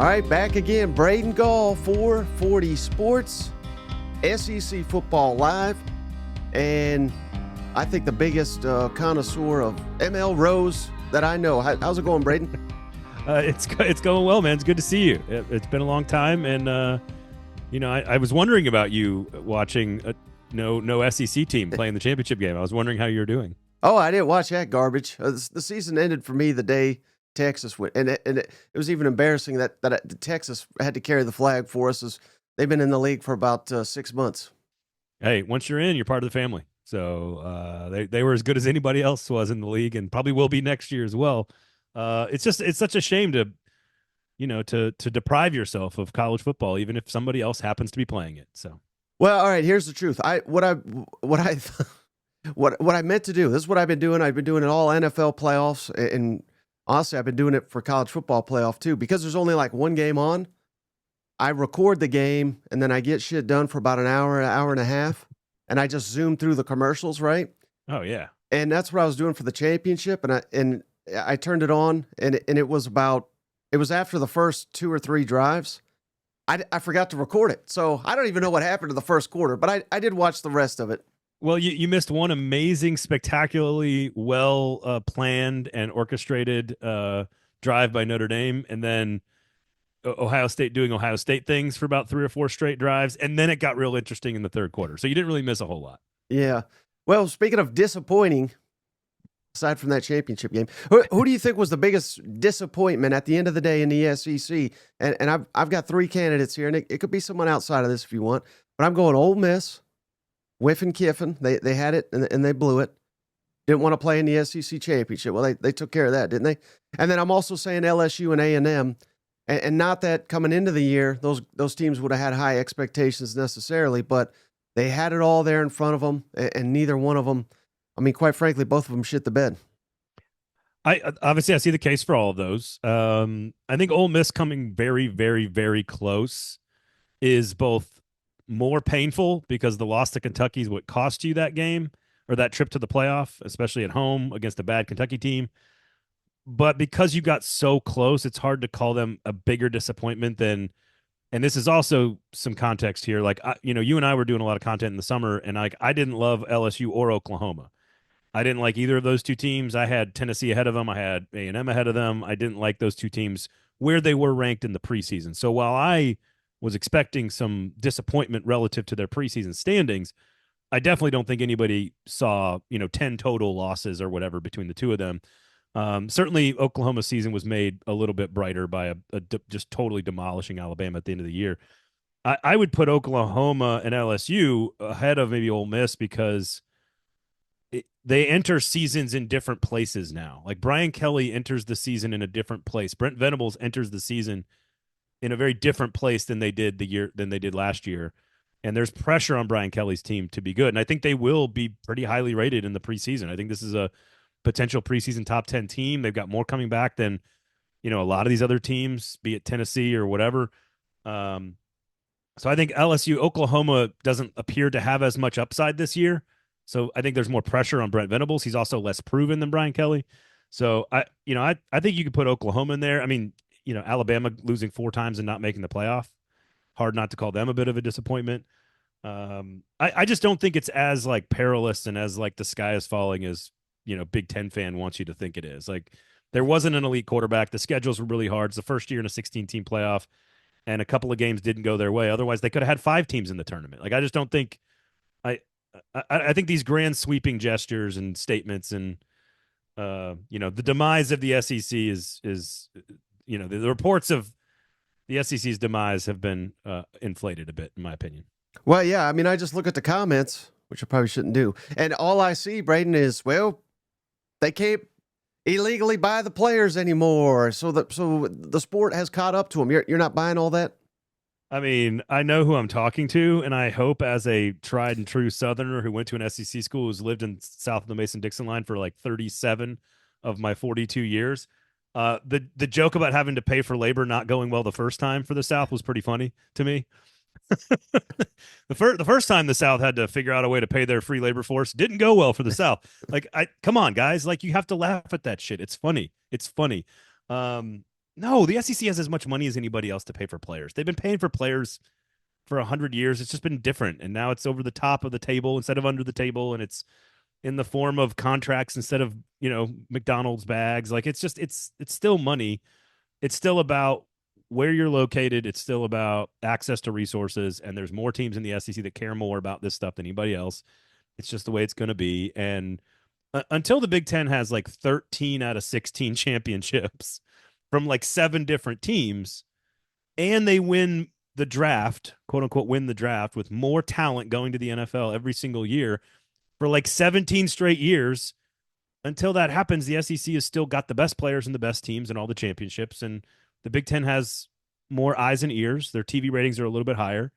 All right, back again. Braden Gall, 440 Sports, SEC Football Live. And I think the biggest connoisseur of ML Rose that I know. How's it going, Braden? It's going well, man. It's good to see you. It's been a long time. And, I was wondering about you watching no SEC team playing the championship game. I was wondering how you were doing. Oh, I didn't watch that garbage. The season ended for me the day Texas went, and it was even embarrassing that Texas had to carry the flag for us. As they've been in the league for about 6 months. Hey, once you're in, you're part of the family. So they were as good as anybody else was in the league, and probably will be next year as well. It's such a shame to deprive yourself of college football, even if somebody else happens to be playing it. So, well, all right. Here's the truth. What I meant to do. This is what I've been doing. I've been doing it all NFL playoffs, and honestly, I've been doing it for college football playoff too, because there's only like one game on. I record the game, and then I get shit done for about an hour and a half, and I just zoom through the commercials, right? Oh yeah. And that's what I was doing for the championship, and I turned it on, and it was after the first 2 or 3 drives. I forgot to record it, so I don't even know what happened to the first quarter, but I did watch the rest of it. Well, you missed one amazing, spectacularly well planned and orchestrated drive by Notre Dame, and then Ohio State doing Ohio State things for about 3 or 4 straight drives, and then it got real interesting in the third quarter. So you didn't really miss a whole lot. Yeah. Well, speaking of disappointing, aside from that championship game, who do you think was the biggest disappointment at the end of the day in the SEC? And I've got 3 candidates here, and it could be someone outside of this if you want, but I'm going Ole Miss. Whiffing Kiffin, they had it and they blew it. Didn't want to play in the SEC championship. Well, they took care of that, didn't they? And then I'm also saying LSU and A&M, and not that coming into the year those teams would have had high expectations necessarily, but they had it all there in front of them, and neither one of them. I mean, quite frankly, both of them shit the bed. I see the case for all of those. I think Ole Miss coming very, very, very close is both more painful because the loss to Kentucky is what cost you that game or that trip to the playoff, especially at home against a bad Kentucky team. But because you got so close, it's hard to call them a bigger disappointment than, and this is also some context here. Like, you and I were doing a lot of content in the summer, and I didn't love LSU or Oklahoma. I didn't like either of those 2 teams. I had Tennessee ahead of them. I had A&M ahead of them. I didn't like those 2 teams where they were ranked in the preseason. So while I was expecting some disappointment relative to their preseason standings, I definitely don't think anybody saw, 10 total losses or whatever between the 2 of them. Certainly Oklahoma's season was made a little bit brighter by just totally demolishing Alabama at the end of the year. I would put Oklahoma and LSU ahead of maybe Ole Miss because they enter seasons in different places now. Like Brian Kelly enters the season in a different place. Brent Venables enters the season in a very different place than they did last year. And there's pressure on Brian Kelly's team to be good. And I think they will be pretty highly rated in the preseason. I think this is a potential preseason top 10 team. They've got more coming back than, a lot of these other teams, be it Tennessee or whatever. So I think LSU, Oklahoma doesn't appear to have as much upside this year. So I think there's more pressure on Brent Venables. He's also less proven than Brian Kelly. So I think you could put Oklahoma in there. I mean, Alabama losing 4 times and not making the playoff. Hard not to call them a bit of a disappointment. I just don't think it's as like perilous and as like the sky is falling as, Big Ten fan wants you to think it is. Like there wasn't an elite quarterback. The schedules were really hard. It's the first year in a 16-team playoff, and a couple of games didn't go their way. Otherwise, they could have had 5 teams in the tournament. Like I just don't think I think these grand sweeping gestures and statements and the demise of the SEC is the reports of the SEC's demise have been inflated a bit, in my opinion. Well, yeah, I mean, I just look at the comments, which I probably shouldn't do, and all I see, Braden, is, well, they can't illegally buy the players anymore, so the sport has caught up to them. You're not buying all that? I mean, I know who I'm talking to, and I hope as a tried and true Southerner who went to an SEC school who's lived in south of the Mason-Dixon line for like 37 of my 42 years, the joke about having to pay for labor not going well the first time for the South was pretty funny to me. The first time the South had to figure out a way to pay their free labor force didn't go well for the South. Like, come on, guys. Like, you have to laugh at that shit. It's funny. It's funny. No, the SEC has as much money as anybody else to pay for players. They've been paying for players for 100 years. It's just been different, and now it's over the top of the table instead of under the table, and it's in the form of contracts instead of McDonald's bags. Like it's still money. It's still about where you're located. It's still about access to resources, and there's more teams in the SEC that care more about this stuff than anybody else. It's just the way it's going to be, and until the Big Ten has like 13 out of 16 championships from like 7 different teams, and they win the draft, quote unquote, win the draft with more talent going to the NFL every single year for like 17 straight years. Until that happens, the SEC has still got the best players and the best teams and all the championships. And the Big Ten has more eyes and ears. Their TV ratings are a little bit higher.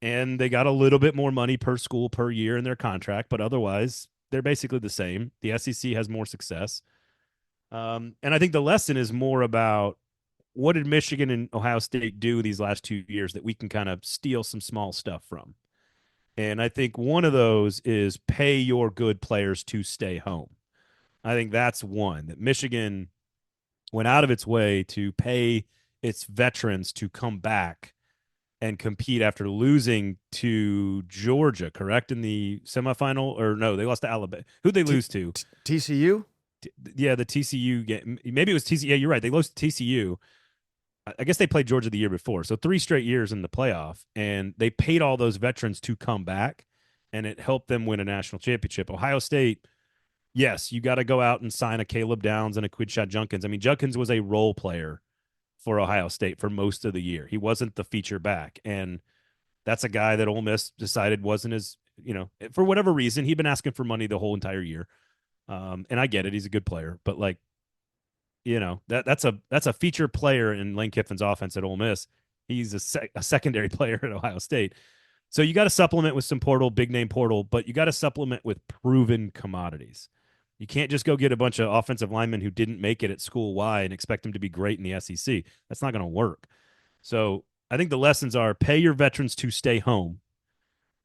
And they got a little bit more money per school per year in their contract. But otherwise, they're basically the same. The SEC has more success. And I think the lesson is more about what did Michigan and Ohio State do these last 2 years that we can kind of steal some small stuff from. And I think one of those is pay your good players to stay home. I think that's one that Michigan went out of its way to pay its veterans to come back and compete after losing to Georgia, correct? In the semifinal, or no, they lost to Alabama. Who'd they lose to? TCU? Yeah, the TCU game. Maybe it was TCU. Yeah, you're right. They lost to TCU. I guess they played Georgia the year before. So 3 straight years in the playoff, and they paid all those veterans to come back, and it helped them win a national championship. Ohio State, yes, you got to go out and sign a Caleb Downs and a Quidshot Junkins. I mean, Junkins was a role player for Ohio State for most of the year. He wasn't the feature back. And that's a guy that Ole Miss decided wasn't as, for whatever reason, he'd been asking for money the whole entire year. And I get it. He's a good player. But, like, that's a feature player in Lane Kiffin's offense at Ole Miss. He's a secondary player at Ohio State. So you got to supplement with some big name portal, but you got to supplement with proven commodities. You can't just go get a bunch of offensive linemen who didn't make it at school Y and expect them to be great in the SEC. That's not going to work. So I think the lessons are pay your veterans to stay home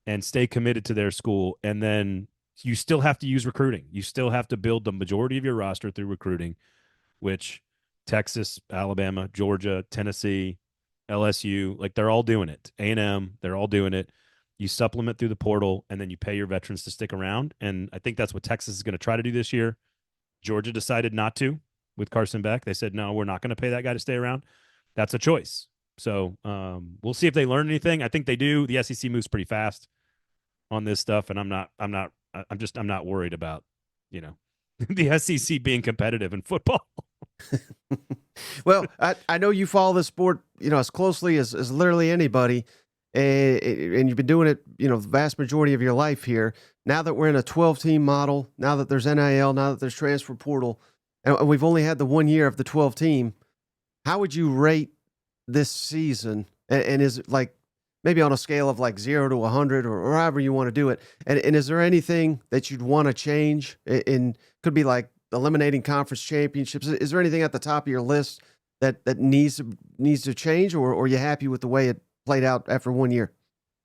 and stay committed to their school. And then you still have to use recruiting. You still have to build the majority of your roster through recruiting, which Texas, Alabama, Georgia, Tennessee, LSU, like they're all doing it. A&M, they're all doing it. You supplement through the portal, and then you pay your veterans to stick around. And I think that's what Texas is going to try to do this year. Georgia decided not to with Carson Beck. They said, no, we're not going to pay that guy to stay around. That's a choice. So we'll see if they learn anything. I think they do. The SEC moves pretty fast on this stuff, and I'm not worried about, the SEC being competitive in football. Well, I know you follow the sport, as closely as literally anybody, and you've been doing it, the vast majority of your life here. Now that we're in a 12-team model, now that there's NIL, now that there's transfer portal, and we've only had the 1 year of the 12-team, how would you rate this season? And is it like maybe on a scale of like 0 to 100 or however you want to do it? And is there anything that you'd want to change? Could be like eliminating conference championships. Is there anything at the top of your list that needs to change, or are you happy with the way it played out after 1 year?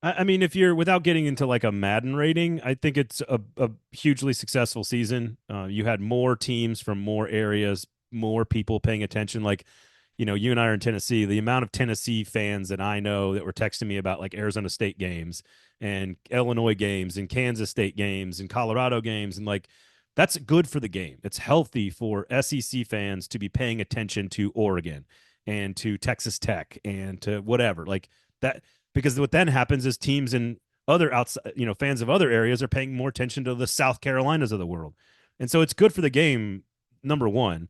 I mean, if you're without getting into like a Madden rating, I think it's a hugely successful season. You had more teams from more areas, more people paying attention. Like, you and I are in Tennessee. The amount of Tennessee fans that I know that were texting me about like Arizona State games and Illinois games and Kansas State games and Colorado games, and like that's good for the game. It's healthy for SEC fans to be paying attention to Oregon and to Texas Tech and to whatever like that. Because what then happens is teams in other outside, fans of other areas are paying more attention to the South Carolinas of the world. And so it's good for the game, number one.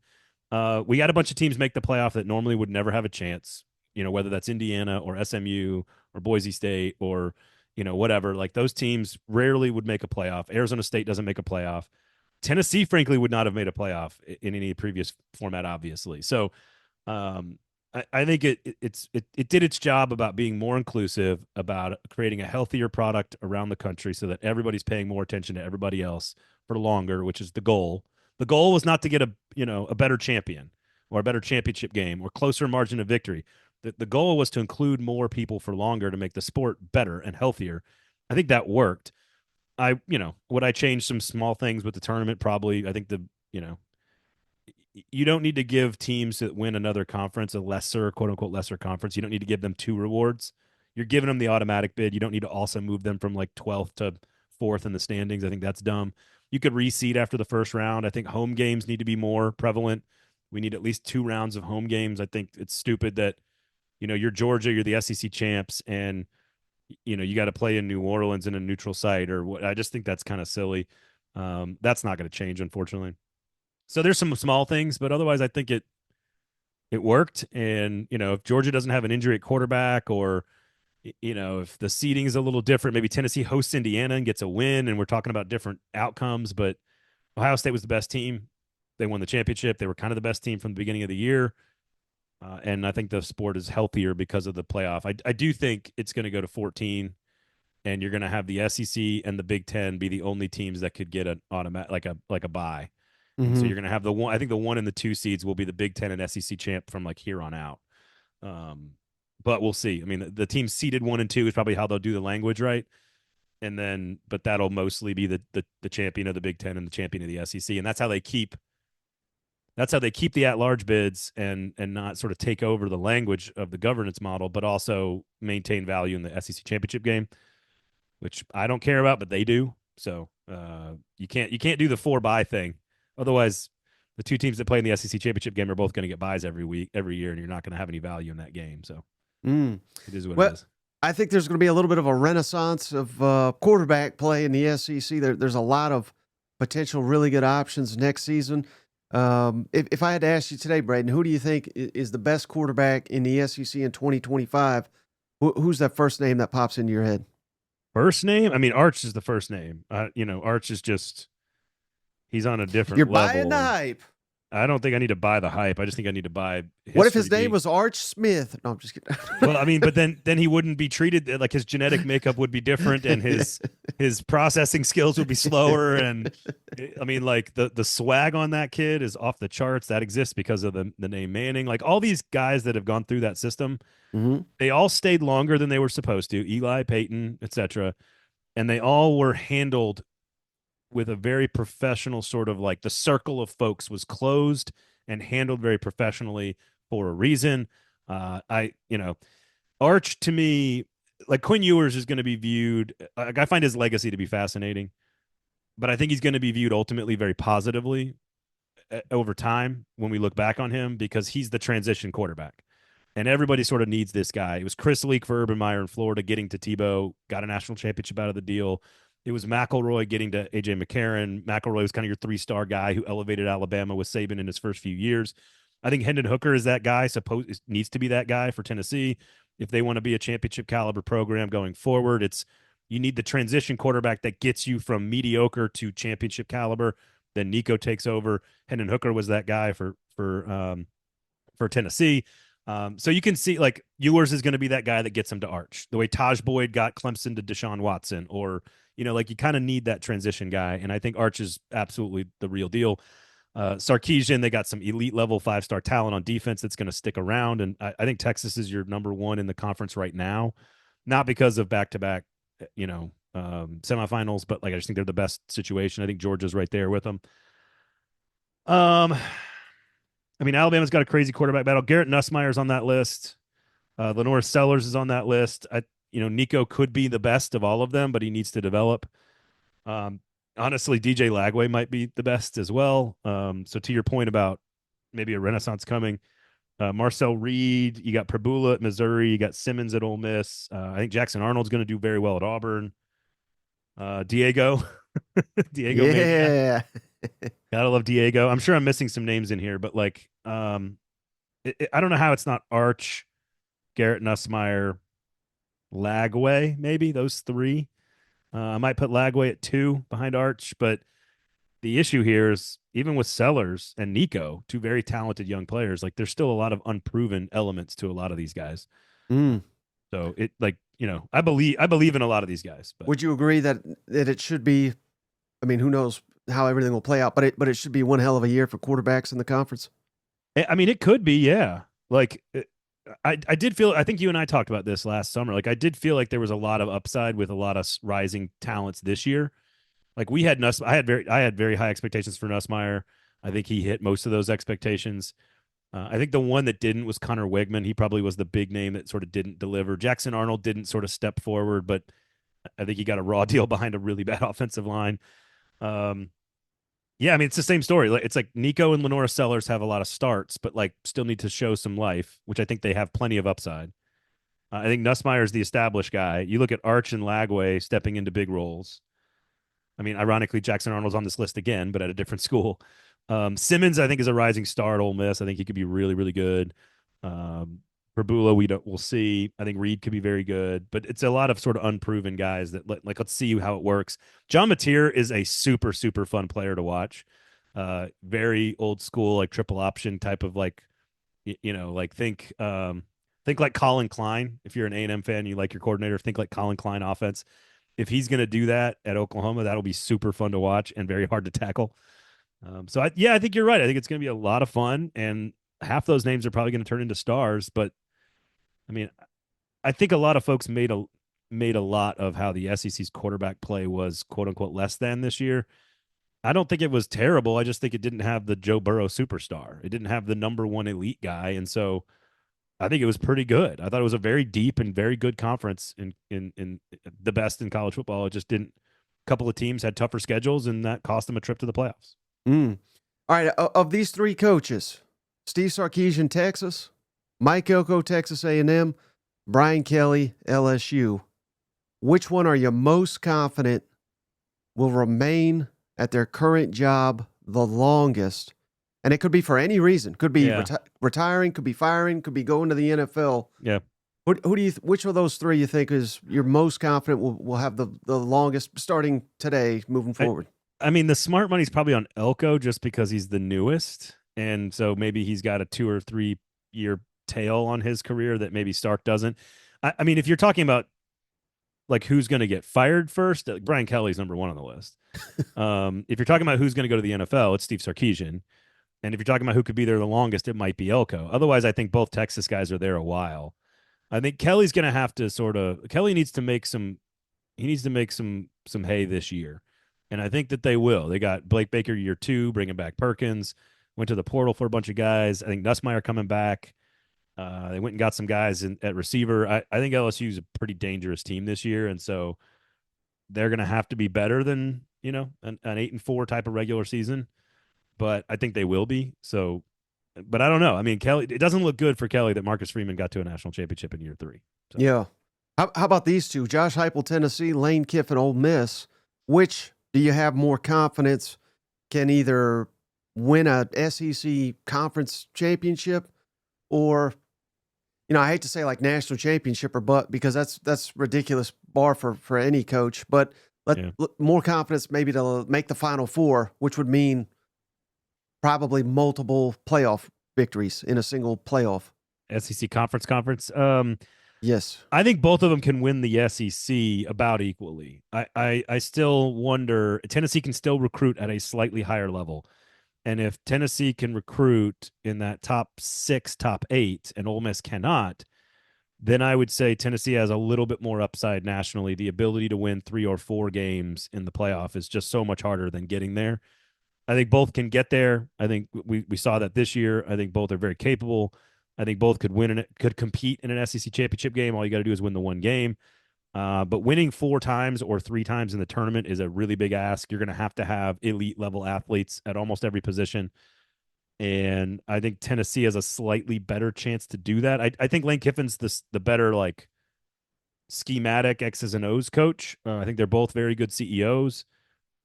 We got a bunch of teams make the playoff that normally would never have a chance, whether that's Indiana or SMU or Boise State or, whatever. Like those teams rarely would make a playoff. Arizona State doesn't make a playoff. Tennessee, frankly, would not have made a playoff in any previous format, obviously. So, I think it did its job about being more inclusive, about creating a healthier product around the country so that everybody's paying more attention to everybody else for longer, which is the goal. The goal was not to get a better champion or a better championship game or closer margin of victory. The goal was to include more people for longer to make the sport better and healthier. I think that worked. Would I change some small things with the tournament? Probably. I think you don't need to give teams that win another conference a lesser, quote unquote, lesser conference. You don't need to give them two rewards. You're giving them the automatic bid. You don't need to also move them from like 12th to 4th in the standings. I think that's dumb. You could reseed after the first round. I think home games need to be more prevalent. We need at least 2 rounds of home games. I think it's stupid that, you're Georgia, you're the SEC champs, and you got to play in New Orleans in a neutral site or what. I just think that's kind of silly. That's not going to change, unfortunately. So there's some small things, but otherwise I think it worked. And, if Georgia doesn't have an injury at quarterback, or, if the seeding is a little different, maybe Tennessee hosts Indiana and gets a win, and we're talking about different outcomes, but Ohio State was the best team. They won the championship. They were kind of the best team from the beginning of the year. And I think the sport is healthier because of the playoff. I do think it's going to go to 14, and you're going to have the SEC and the Big Ten be the only teams that could get an automatic, like a bye. And so you're going to have the one. I think the 1 and the 2 seeds will be the Big Ten and SEC champ from like here on out. But we'll see. I mean, the teams seeded 1 and 2 is probably how they'll do the language, right? And then, but that'll mostly be the champion of the Big Ten and the champion of the SEC, and that's how they keep. That's how they keep the at-large bids and not sort of take over the language of the governance model, but also maintain value in the SEC championship game, which I don't care about, but they do. So you can't do the 4-bye thing. Otherwise, the 2 teams that play in the SEC championship game are both going to get buys every year, and you're not going to have any value in that game. So it is what it is. I think there's going to be a little bit of a renaissance of quarterback play in the SEC. There's a lot of potential really good options next season. If I had to ask you today, Braden, who do you think is the best quarterback in the SEC in 2025? Who's that first name that pops into your head? First name? I mean, Arch is the first name. Arch is just, he's on a different level. You're buying the hype. I don't think I need to buy the hype. I just think I need to buy history. What if his name was Arch Smith? No, I'm just kidding. Well, I mean, but then he wouldn't be treated like his genetic makeup would be different, and his processing skills would be slower. And I mean, like the swag on that kid is off the charts. That exists because of the name Manning. Like all these guys that have gone through that system, they all stayed longer than they were supposed to. Eli, Peyton, etc., and they all were handled with a very professional sort of like the circle of folks was closed and handled very professionally for a reason. Arch to me, like Quinn Ewers is going to be viewed, I find his legacy to be fascinating, but I think he's going to be viewed ultimately very positively over time when we look back on him, because he's the transition quarterback. And everybody sort of needs this guy. It was Chris Leak for Urban Meyer in Florida, getting to Tebow, got a national championship out of the deal. It was McElroy getting to A.J. McCarron. McElroy was kind of your 3-star guy who elevated Alabama with Saban in his first few years. I think Hendon Hooker is that guy, needs to be that guy for Tennessee. If they want to be a championship caliber program going forward, you need the transition quarterback that gets you from mediocre to championship caliber. Then Nico takes over. Hendon Hooker was that guy for Tennessee. So you can see like Ewers is going to be that guy that gets him to Arch, the way Taj Boyd got Clemson to Deshaun Watson, or like you kind of need that transition guy. And I think Arch is absolutely the real deal. Sarkisian, they got some elite level 5-star talent on defense that's going to stick around. And I think Texas is your number 1 in the conference right now, not because of back-to-back, semifinals, but like I just think they're the best situation. I think Georgia's right there with them. I mean, Alabama's got a crazy quarterback battle. Garrett Nussmeier's on that list. Lenore Sellers is on that list. Nico could be the best of all of them, but he needs to develop. Honestly, DJ Lagway might be the best as well. So to your point about maybe a renaissance coming, Marcel Reed, you got Prabula at Missouri, you got Simmons at Ole Miss. I think Jackson Arnold's going to do very well at Auburn. Diego. Yeah. Gotta love Diego. I'm sure I'm missing some names in here, but like, I don't know how it's not Arch, Garrett Nussmeier, Lagway, maybe those 3. I might put Lagway at 2 behind Arch, but the issue here is even with Sellers and Nico, 2 very talented young players, like there's still a lot of unproven elements to a lot of these guys. So it I believe in a lot of these guys. But. Would you agree that it should be? I mean, who knows how everything will play out, but it should be one hell of a year for quarterbacks in the conference. I mean, it could be, yeah. Like I did feel, I think you and I talked about this last summer. Like I did feel like there was a lot of upside with a lot of rising talents this year. Like we had I had very high expectations for Nussmeier. I think he hit most of those expectations. I think the one that didn't was Connor Wegman. He probably was the big name that sort of didn't deliver. Jackson Arnold didn't sort of step forward, but I think he got a raw deal behind a really bad offensive line. Yeah, I mean, it's the same story. It's like Nico and Lenora Sellers have a lot of starts, but like still need to show some life, which I think they have plenty of upside. I think Nussmeier is the established guy. You look at Arch and Lagway stepping into big roles. I mean, ironically, Jackson Arnold's on this list again, but at a different school. Simmons, I think, is a rising star at Ole Miss. I think he could be really, really good. Perbula, we'll see. I think Reed could be very good, but it's a lot of sort of unproven guys that let's see how it works. John Mateer is a super, super fun player to watch. Very old school, like triple option type of like, like think like Colin Klein. If you're an A&M fan, you like your coordinator, think like Colin Klein offense. If he's going to do that at Oklahoma, that'll be super fun to watch and very hard to tackle. I think you're right. I think it's going to be a lot of fun, and half those names are probably going to turn into stars. But I mean, I think a lot of folks made a lot of how the SEC's quarterback play was quote unquote less than this year. I don't think it was terrible. I just think it didn't have the Joe Burrow superstar. It didn't have the number one elite guy, and so I think it was pretty good. I thought it was a very deep and very good conference in the best in college football. It just didn't. A couple of teams had tougher schedules, and that cost them a trip to the playoffs. All right, of these three coaches, Steve Sarkisian, Texas, Mike Elko, Texas A&M, Brian Kelly, LSU. Which one are you most confident will remain at their current job the longest? And it could be for any reason. Could be retiring, could be firing, could be going to the NFL. Yeah. Who do you? Which of those three you think is you're most confident will have the longest starting today moving forward? I mean, the smart money's probably on Elko just because he's the newest, and so maybe he's got a 2 or 3 year tail on his career that maybe Sark doesn't. I mean, if you're talking about like who's going to get fired first, Brian Kelly's number one on the list. If you're talking about who's going to go to the NFL, it's Steve Sarkisian. And if you're talking about who could be there the longest, it might be Elko. Otherwise, I think both Texas guys are there a while. I think Kelly's going to have to Kelly needs to make some hay this year. And I think that they will. They got Blake Baker year 2, bringing back Perkins, went to the portal for a bunch of guys. I think Nussmeier coming back. They went and got some guys at receiver. I think LSU is a pretty dangerous team this year. And so they're going to have to be better than, an 8-4 type of regular season. But I think they will be. So, but I don't know. I mean, Kelly, it doesn't look good for Kelly that Marcus Freeman got to a national championship in year 3. So. Yeah. How about these two? Josh Heupel, Tennessee, Lane Kiffin, Ole Miss. Which do you have more confidence can either win a SEC conference championship or, I hate to say like national championship or but because that's ridiculous bar for any coach, but more confidence maybe to make the Final Four, which would mean probably multiple playoff victories in a single playoff. SEC conference. Yes. I think both of them can win the SEC about equally. I still wonder, Tennessee can still recruit at a slightly higher level. And if Tennessee can recruit in that top 6, top 8, and Ole Miss cannot, then I would say Tennessee has a little bit more upside nationally. The ability to win 3 or 4 games in the playoff is just so much harder than getting there. I think both can get there. I think we saw that this year. I think both are very capable. I think both could compete in an SEC championship game. All you got to do is win the one game. But winning 4 times or 3 times in the tournament is a really big ask. You're going to have elite level athletes at almost every position. And I think Tennessee has a slightly better chance to do that. I think Lane Kiffin's the better like schematic X's and O's coach. I think they're both very good CEOs.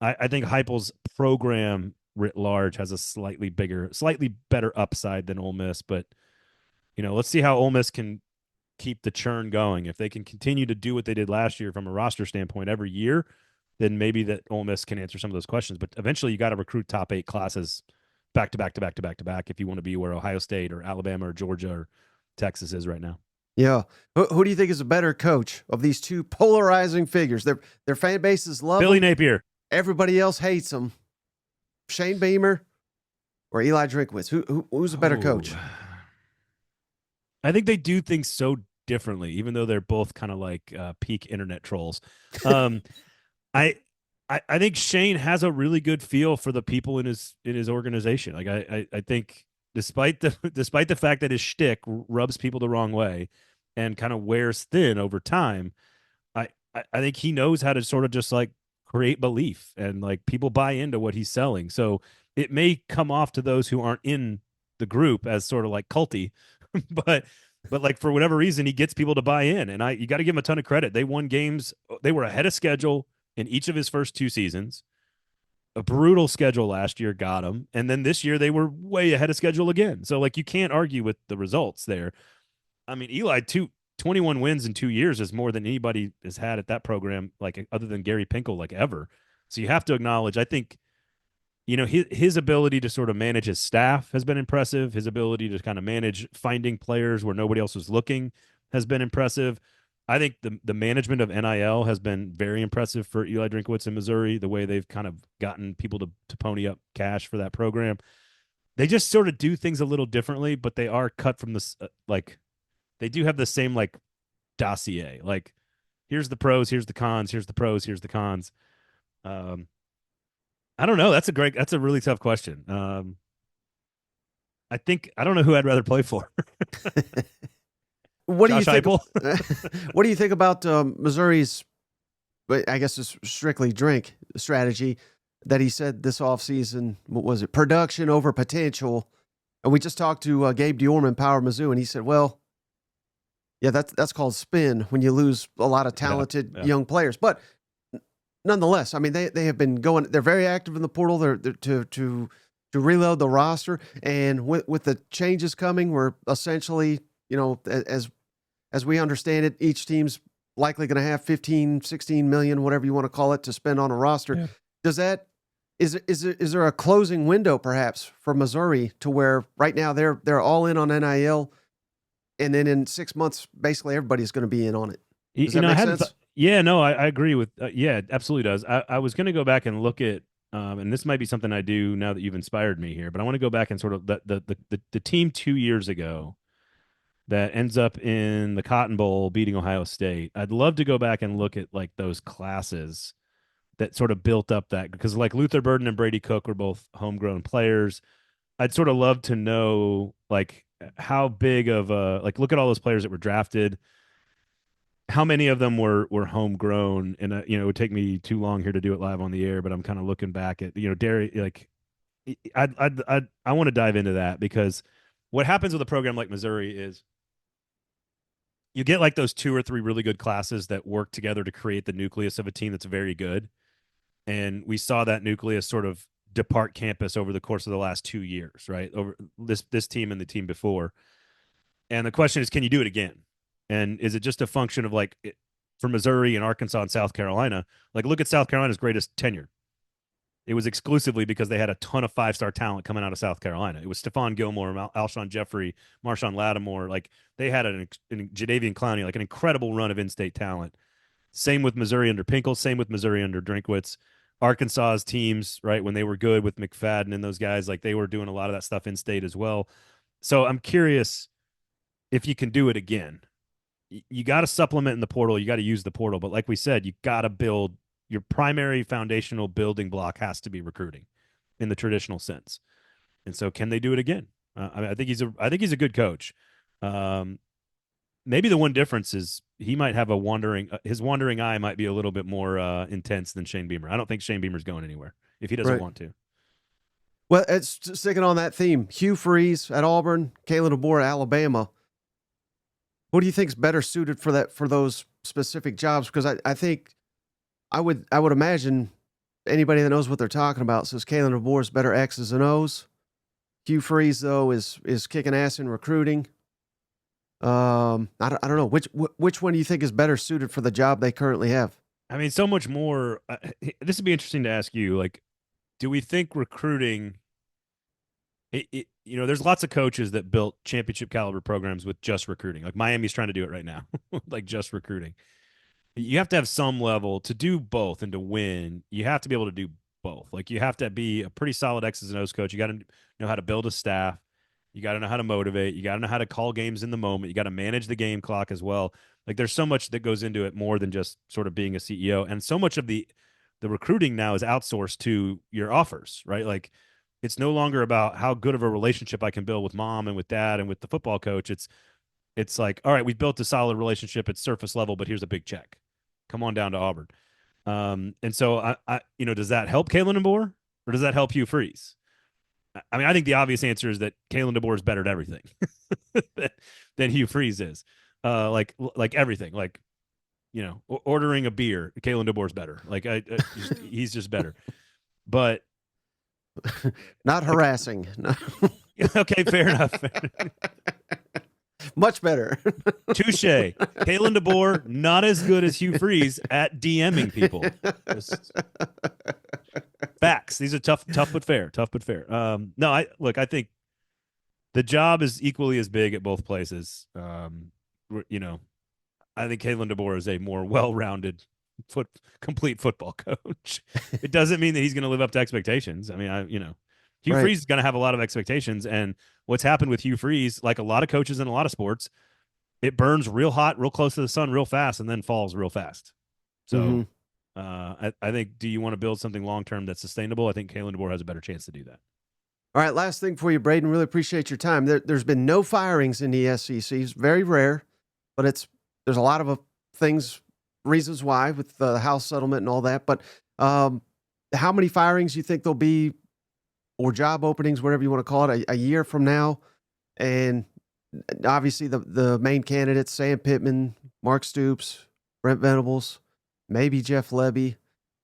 I think Heupel's program writ large has a slightly better upside than Ole Miss. But, let's see how Ole Miss can keep the churn going. If they can continue to do what they did last year from a roster standpoint every year, then maybe that Ole Miss can answer some of those questions. But eventually you got to recruit top 8 classes back to back to back to back to back if you want to be where Ohio State or Alabama or Georgia or Texas is right now. Yeah. Who do you think is a better coach of these two polarizing figures? Their fan bases love Billy them. Napier. Everybody else hates him. Shane Beamer or Eli Drinkwitz? Who's a better coach? I think they do things so differently, even though they're both kind of like peak internet trolls. I I think Shane has a really good feel for the people in his organization. Like I think despite the despite the fact that his shtick rubs people the wrong way and kind of wears thin over time, I think he knows how to sort of just like create belief and like people buy into what he's selling. So it may come off to those who aren't in the group as sort of like culty, but like for whatever reason he gets people to buy in, and you got to give him a ton of credit. They won games, they were ahead of schedule in each of his first two seasons. A brutal schedule last year got him, and then this year they were way ahead of schedule again. So like you can't argue with the results there. I mean, Eli 21 wins in 2 years is more than anybody has had at that program, like other than Gary Pinkel, like ever. So you have to acknowledge, I think, his ability to sort of manage his staff has been impressive. His ability to kind of manage finding players where nobody else was looking has been impressive. I think the management of NIL has been very impressive for Eli Drinkwitz in Missouri, the way they've kind of gotten people to pony up cash for that program. They just sort of do things a little differently, but they are cut from this, like, they do have the same, like, dossier. Like, here's the pros, here's the cons, here's the pros, here's the cons. I don't know. That's a really tough question. I don't know who I'd rather play for. What do you Josh think? Heupel? What do you think about Missouri's? But I guess it's strictly drink strategy that he said this offseason. What was it? Production over potential. And we just talked to Gabe Diorman, Power Mizzou, and he said, "Well, yeah, that's called spin when you lose a lot of talented young players." But nonetheless, I mean, they have been going. They're very active in the portal. They're to reload the roster, and with the changes coming, we're essentially, as we understand it, each team's likely going to have 15, 16 million, whatever you want to call it, to spend on a roster. Yeah. Is there a closing window perhaps for Missouri to where right now they're all in on NIL, and then in 6 months basically everybody's going to be in on it? Does that make sense? I agree with. Yeah, it absolutely does. I was going to go back and look at, and this might be something I do now that you've inspired me here, but I want to go back and sort of the team 2 years ago that ends up in the Cotton Bowl beating Ohio State. I'd love to go back and look at like those classes that sort of built up that, because like Luther Burden and Brady Cook were both homegrown players. I'd sort of love to know like how big of a, like, look at all those players that were drafted. How many of them were homegrown? And it would take me too long here to do it live on the air, but I'm kind of looking back at, Derry, like I want to dive into that, because what happens with a program like Missouri is you get like those 2 or 3 really good classes that work together to create the nucleus of a team that's very good. And we saw that nucleus sort of depart campus over the course of the last 2 years, right? Over this team and the team before. And the question is, can you do it again? And is it just a function of like for Missouri and Arkansas and South Carolina? Like, look at South Carolina's greatest tenure. It was exclusively because they had a ton of 5-star talent coming out of South Carolina. It was Stephon Gilmore, Alshon Jeffrey, Marshawn Lattimore. Like, they had an Jadeveon Clowney, like an incredible run of in-state talent. Same with Missouri under Pinkel. Same with Missouri under Drinkwitz. Arkansas's teams, right, when they were good with McFadden and those guys, like they were doing a lot of that stuff in-state as well. So I'm curious if you can do it again. You got to supplement in the portal. You got to use the portal. But like we said, you got to build. Your primary foundational building block has to be recruiting in the traditional sense. And so can they do it again? I think he's a good coach. Maybe the one difference is he might have his wandering eye might be a little bit more intense than Shane Beamer. I don't think Shane Beamer's going anywhere if he doesn't want to. Well, it's sticking on that theme. Hugh Freeze at Auburn, Kalen DeBoer at Alabama. What do you think is better suited for those specific jobs? Because I think I would imagine anybody that knows what they're talking about says Kalen DeBoer is better X's and O's. Hugh Freeze, though, is kicking ass in recruiting. I don't know which one do you think is better suited for the job they currently have? I mean, so much more. This would be interesting to ask you. Like, do we think recruiting? There's lots of coaches that built championship caliber programs with just recruiting. Like Miami's trying to do it right now, like just recruiting. You have to have some level to do both, and to win, you have to be able to do both. Like, you have to be a pretty solid X's and O's coach. You got to know how to build a staff. You got to know how to motivate. You got to know how to call games in the moment. You got to manage the game clock as well. Like, there's so much that goes into it more than just sort of being a CEO. And so much of the the recruiting now is outsourced to your offers, right? Like it's no longer about how good of a relationship I can build with mom and with dad and with the football coach. It's like, all right, we built a solid relationship at surface level, but here's a big check. Come on down to Auburn. And so I does that help Kalen DeBoer or does that help Hugh Freeze? I mean, I think the obvious answer is that Kalen DeBoer is better at everything than Hugh Freeze is. Like everything, like, ordering a beer, Kalen DeBoer's better. Like he's just better. But not harassing. No. Okay, fair enough. Much better. Touche. Kalen DeBoer, not as good as Hugh Freeze at DMing people. Facts. These are tough but fair. Tough but fair. No, I think the job is equally as big at both places. I think Kalen DeBoer is a more well-rounded, complete football coach. It doesn't mean that he's going to live up to expectations. I mean, Hugh Freeze is going to have a lot of expectations, and what's happened with Hugh Freeze, like a lot of coaches in a lot of sports, it burns real hot, real close to the sun, real fast, and then falls real fast. So, I think, do you want to build something long term that's sustainable? I think Kalen DeBoer has a better chance to do that. All right, last thing for you, Braden. Really appreciate your time. There's been no firings in the SEC. It's very rare, but there's a lot of reasons why with the House settlement and all that. But how many firings you think there'll be, or job openings, whatever you want to call it, a year from now? And obviously the main candidates, Sam Pittman, Mark Stoops, Brent Venables, maybe Jeff Lebby.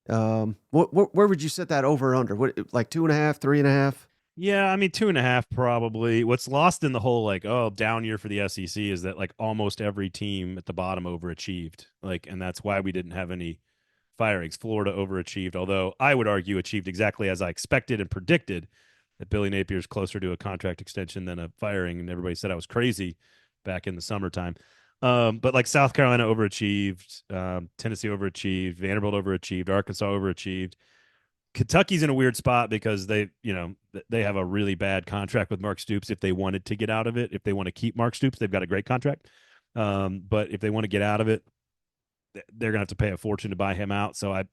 Where would you set that over or under? What, like 2.5, 3.5? Yeah, I mean 2.5 probably. What's lost in the whole down year for the SEC is that like almost every team at the bottom overachieved. And that's why we didn't have any firings. Florida overachieved, although I would argue achieved exactly as I expected and predicted, that Billy Napier's closer to a contract extension than a firing, and everybody said I was crazy back in the summertime. But like South Carolina overachieved, Tennessee overachieved, Vanderbilt overachieved, Arkansas overachieved. Kentucky's in a weird spot because they have a really bad contract with Mark Stoops. If they wanted to get out of it, if they want to keep Mark Stoops, they've got a great contract. But if they want to get out of it, they're going to have to pay a fortune to buy him out. So I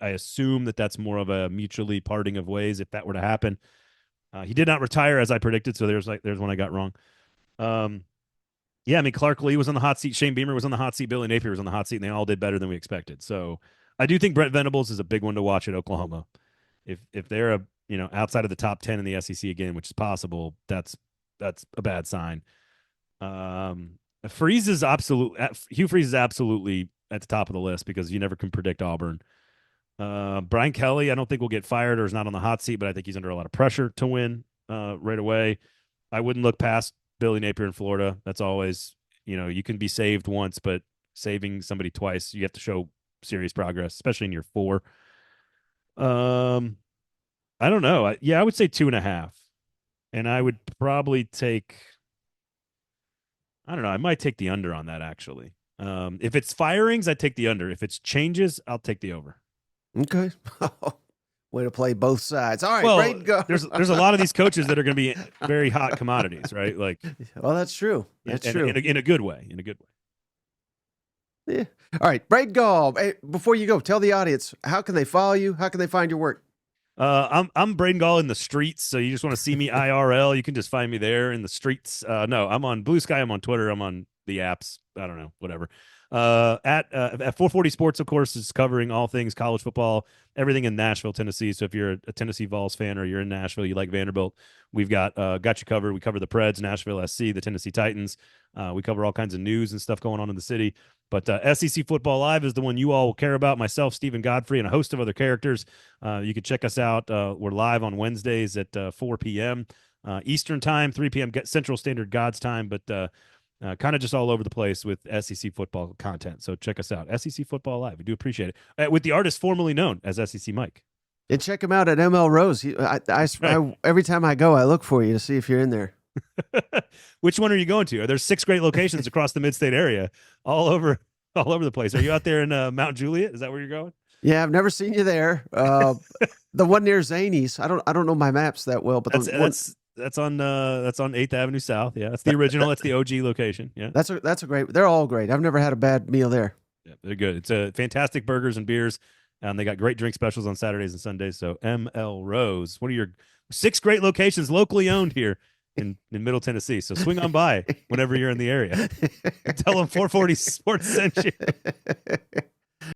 assume that that's more of a mutually parting of ways if that were to happen. He did not retire as I predicted, so there's one I got wrong. Yeah, I mean, Clark Lee was on the hot seat, Shane Beamer was on the hot seat, Billy Napier was on the hot seat, and they all did better than we expected. So I do think Brent Venables is a big one to watch at Oklahoma. If they're outside of the top 10 in the SEC again, which is possible, that's a bad sign. Hugh Freeze is absolutely at the top of the list because you never can predict Auburn. Brian Kelly, I don't think will get fired or is not on the hot seat, but I think he's under a lot of pressure to win right away. I wouldn't look past Billy Napier in Florida. That's always, you can be saved once, but saving somebody twice, you have to show serious progress, especially in year 4. I don't know. I would say 2.5, and I would probably take, I don't know, I might take the under on that actually. If it's firings, I'd take the under. If it's changes, I'll take the over. Okay. Way to play both sides. All right, well, Braden, go. There's a lot of these coaches that are going to be very hot commodities, right? Like, well, that's true. That's true. In a good way. In a good way. Yeah. All right, Braden Gall. Hey, before you go, tell the audience, how can they follow you? How can they find your work? I'm Braden Gall in the streets, so you just want to see me IRL, you can just find me there in the streets. No, I'm on Blue Sky, I'm on Twitter, I'm on the apps. I don't know, whatever. At 440 Sports, of course, is covering all things college football, everything in Nashville, Tennessee. So if you're a Tennessee Vols fan or you're in Nashville, you like Vanderbilt, we've got you covered. We cover the Preds, Nashville SC, the Tennessee Titans. We cover all kinds of news and stuff going on in the city. But SEC Football Live is the one you all will care about. Myself, Stephen Godfrey, and a host of other characters. You can check us out. We're live on Wednesdays at 4 p.m. Eastern Time, 3 p.m. Central Standard God's Time, but kind of just all over the place with SEC football content. So check us out, SEC Football Live. We do appreciate it. With the artist formerly known as SEC Mike. And check him out at ML Rose. Every time I go, I look for you to see if you're in there. Which one are you going to? There's 6 great locations across the mid-state area, all over the place. Are you out there in Mount Juliet? Is that where you're going? Yeah, I've never seen you there. The one near Zany's. I don't know my maps that well, but that's on 8th Avenue South. Yeah, that's the original. That's the OG location. Yeah, that's a great. They're all great. I've never had a bad meal there. Yeah, they're good. It's fantastic burgers and beers. They got great drink specials on Saturdays and Sundays. So ML Rose, one of your 6 great locations locally owned here in Middle Tennessee. So swing on by whenever you're in the area. And tell them 440 Sports sent you.